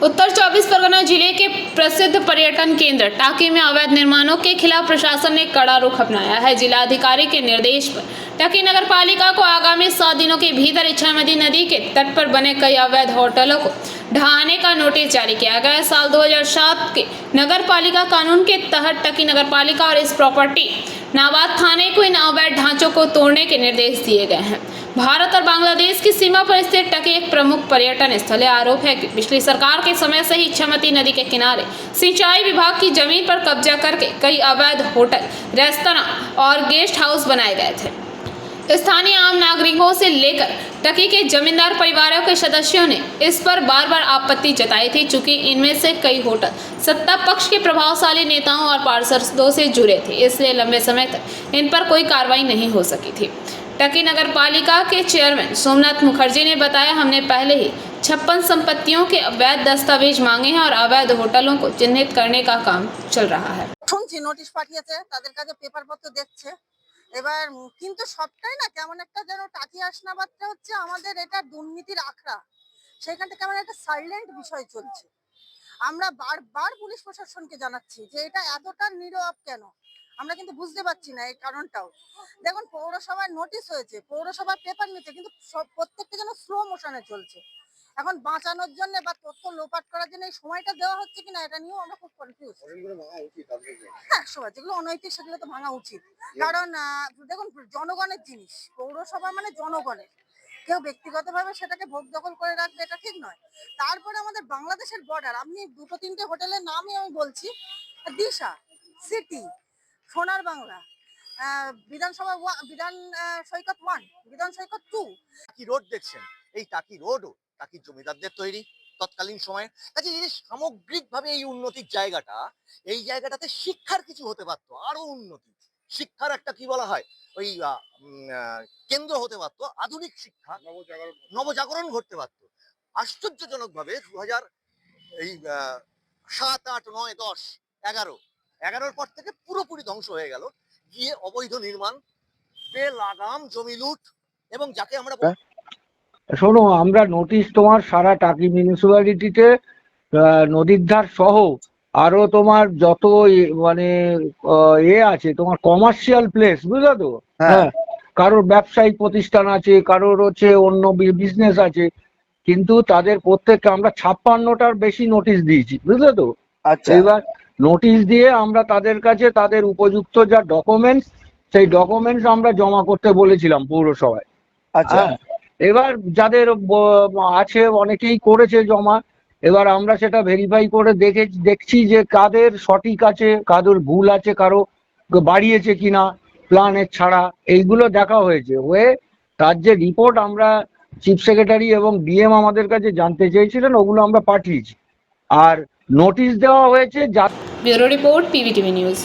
उत्तर 24 परगना जिले के प्रसिद्ध पर्यटन केंद्र टाकी में अवैध निर्माणों के खिलाफ प्रशासन ने कड़ा रुख अपनाया है। जिलाधिकारी के निर्देश पर टाकी नगर पालिका को आगामी 7 दिनों के भीतर इच्छामती नदी के तट पर बने कई अवैध होटलों को ढहाने का नोटिस जारी किया गया है। साल 2007 के नगर पालिका कानून के तहत टाकी नगर पालिका और इस प्रॉपर्टी नाबाद थाने को इन अवैध ढांचों को तोड़ने के निर्देश दिए गए हैं। भारत और बांग्लादेश की सीमा पर स्थित टाकी एक प्रमुख पर्यटन स्थल है। आरोप है कि पिछली सरकार के समय से ही इच्छामती नदी के किनारे सिंचाई विभाग की जमीन पर कब्जा करके कई अवैध होटल, रेस्तरां और गेस्ट हाउस बनाए गए थे। स्थानीय आम नागरिकों से लेकर टाकी के जमींदार परिवारों के सदस्यों ने इस पर बार बार आपत्ति जताई थी। चूंकि इनमें से कई होटल सत्ता पक्ष के प्रभावशाली नेताओं और पार्षदों से जुड़े थे, इसलिए लंबे समय तक इन पर कोई कार्रवाई नहीं हो सकी थी। टाकी नगर पालिका के चेयरमैन सोमनाथ मुखर्जी ने बताया, हमने पहले ही 56 संपत्तियों के अवैध दस्तावेज मांगे हैं और अवैध होटलों को चिन्हित करने का काम चल रहा है। শুনছি নোটিশ পাঠিয়েছে, তাদের কাছে পেপারপত্র দেখছে। এবার কিন্তু সবটাই না কেমন একটা যেন টাকি আসনাবাদটা হচ্ছে আমাদের এটা দুর্নীতির আখড়া। সেখান থেকে কেমন একটা সাইলেন্ট বিষয় চলছে। আমরা বারবার পুলিশ প্রশাসনকে জানাচ্ছি যে এটা এতটা নীরব কেন, আমরা কিন্তু বুঝতে পারছি না এই কারণটাও। দেখুন পৌরসভার নোটিশ হয়েছে, পৌরসভার পেপার নিচ্ছে, কিন্তু প্রত্যেকটা যেন স্লো মোশনে চলছে। এখন বাঁচানোর জন্য বা তথ্য লোপাট করার জন্য এই সময়টা দেওয়া হচ্ছে কিনা এটা নিয়েও আমরা খুব কনফিউজ। হ্যাঁ, 100বার যেগুলো অনৈতিক সেগুলো তো ভাঙা উচিত। কারণ দেখুন জনগণের জিনিস, পৌরসভা মানে জনগণের। কেউ ব্যক্তিগতভাবে সেটাকে ভোগ দখল করে রাখবে এটা ঠিক নয়। তারপরে আমাদের বাংলাদেশের বর্ডার, আপনি দুটো তিনটে হোটেলের নামই আমি বলছি, দিশা, সিটি, সোনার বাংলা, বিধানসভা বিধান সৈকত 1, বিধান সৈকত 2। টাকি রোড দেখছেন, এই টাকি রোডও টাকির জমিদারদের তৈরি তৎকালীন সময়ে। কাজে এই যে সামগ্রিকভাবে এই উন্নতির জায়গাটা, এই জায়গাটাতে শিক্ষার কিছু হতে পারতো, আরো উন্নতি, শিক্ষার একটা কি বলা হয় ওই কেন্দ্র হতে পারতো, আধুনিক শিক্ষা নবজাগরণ ঘটতে পারতো। আশ্চর্যজনক ভাবে 2000 এই 7, 8, 9, 10, 11 পর থেকে পুরোপুরি ধ্বংস হয়ে গেল, গিয়ে অবৈধ নির্মাণ, বেলাগাম জমি লুট, এবং যাকে আমরা শোনো, আমরা নোটিশ তোমার সারা টাকি মিউনিসিপ্যালিটিতে নদীর ধার সহ আরো তোমার যত মানে আছে তোমার কমার্শিয়াল প্লেস, বুঝলো তো? হ্যাঁ, কারোর ব্যবসায়িক প্রতিষ্ঠান আছে, কারোর হচ্ছে অন্য বিজনেস আছে, কিন্তু তাদের প্রত্যেককে আমরা 56টার বেশি নোটিশ দিয়েছি, বুঝলে তো? আচ্ছা, এবার নোটিশ দিয়ে আমরা তাদের কাছে তাদের উপযুক্ত যা ডকুমেন্টস, সেই ডকুমেন্টস আমরা জমা করতে বলেছিলাম পৌরসভায়। আচ্ছা, এবার যাদের আছে অনেকেই করেছে জমা। এবার আমরা সেটা ভেরিফাই করে দেখছি যে কাদের সঠিক আছে, কাদের ভুল আছে, কারো বাড়িয়েছে কিনা প্ল্যানের ছাড়া, এইগুলো দেখা হয়েছে। হয়ে তার যে রিপোর্ট আমরা চিফ সেক্রেটারি এবং ডিএম আমাদের কাছে জানতে চেয়েছিলেন, ওগুলো আমরা পাঠিয়েছি আর নোটিশ দেওয়া হয়েছে। Bureau report, PVTV news.